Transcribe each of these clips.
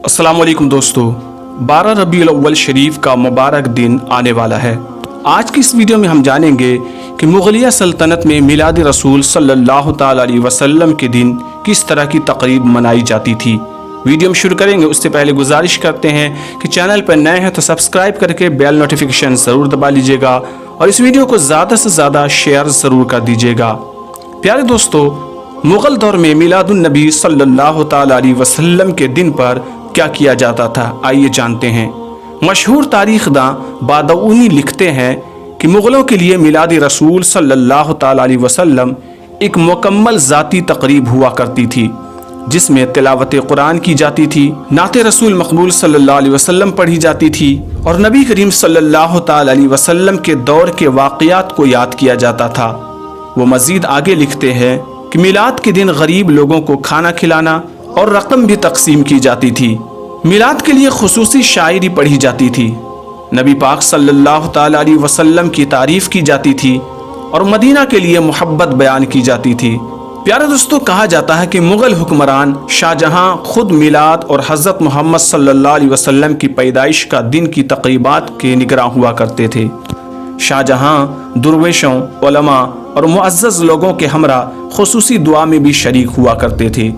अस्सलाम वालेकुम दोस्तों, 12 रबीउल अव्वल शरीफ का मुबारक दिन आने वाला है। आज की इस वीडियो में हम जानेंगे कि मुग़लिया सल्तनत में मिलाद रसूल सल्लल्लाहु ताला अलैहि वसल्लम के दिन किस तरह की तक़रीब मनाई जाती थी। वीडियो में शुरू करेंगे उससे पहले गुजारिश करते हैं कि चैनल पर नए हैं तो सब्सक्राइब करके बेल नोटिफिकेशन ज़रूर दबा लीजिएगा और इस वीडियो को ज़्यादा से ज़्यादा शेयर ज़रूर कर दीजिएगा। प्यारे दोस्तों, मुग़ल दौर में मिलादुन नबी सल्लल्लाहु ताला अलैहि वसल्लम के दिन पर क्या किया जाता था, आइए जानते हैं। मशहूर तारीख़दां बादऊनी लिखते हैं कि मुग़लों के लिए मिलाद रसूल सल्लल्लाहु ताला अलैहि वसल्लम एक मुकम्मल ज़ाती तक़रीब हुआ करती थी, जिसमें तिलावत कुरान की जाती थी, नाते रसूल मक़बूल सल्लल्लाहु अलैहि वसल्लम पढ़ी जाती थी और नबी करीम सल्लल्लाहु ताला अलैहि वसल्लम के दौर के वाक़यात को याद किया जाता था। वो मज़ीद आगे लिखते हैं कि मिलाद के दिन गरीब लोगों को खाना खिलाना और रकम भी तकसीम की जाती थी। मिलाद के लिए खुसूसी शायरी पढ़ी जाती थी, नबी पाक सल्लल्लाहु ताला अलैहि वसल्लम की तारीफ़ की जाती थी और मदीना के लिए मोहब्बत बयान की जाती थी। प्यारे दोस्तों, कहा जाता है कि मुग़ल हुक्मरान शाहजहां खुद मिलाद और हज़रत मोहम्मद सल्लल्लाहु अलैहि वसल्लम की पैदाइश का दिन की तक़रीबात के निगरां हुआ करते थे। शाहजहां दुर्वेशों, उलमा और मुअज़्ज़ज़ लोगों के हमरा खुसूसी दुआ में भी शरीक हुआ करते थे।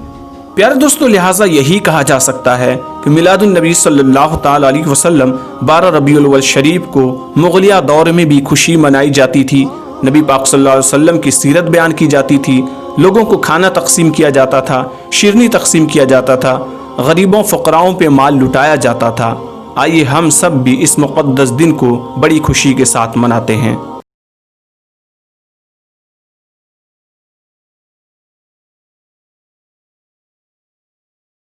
प्यारे दोस्तों, लिहाजा यही कहा जा सकता है कि मिलादुन नबी सल्लल्लाहु ताला अलैहि वसल्लम 12 रबीउल अव्वल शरीफ को मुग़लिया दौर में भी खुशी मनाई जाती थी। नबी पाक सल्लल्लाहु अलैहि वसल्लम की सीरत बयान की जाती थी, लोगों को खाना तकसीम किया जाता था, शिरनी तकसीम किया जाता था, गरीबों फ़क़राओं पे माल लुटाया जाता था। आइए हम सब भी इस मुक़द्दस दिन को बड़ी खुशी के साथ मनाते हैं।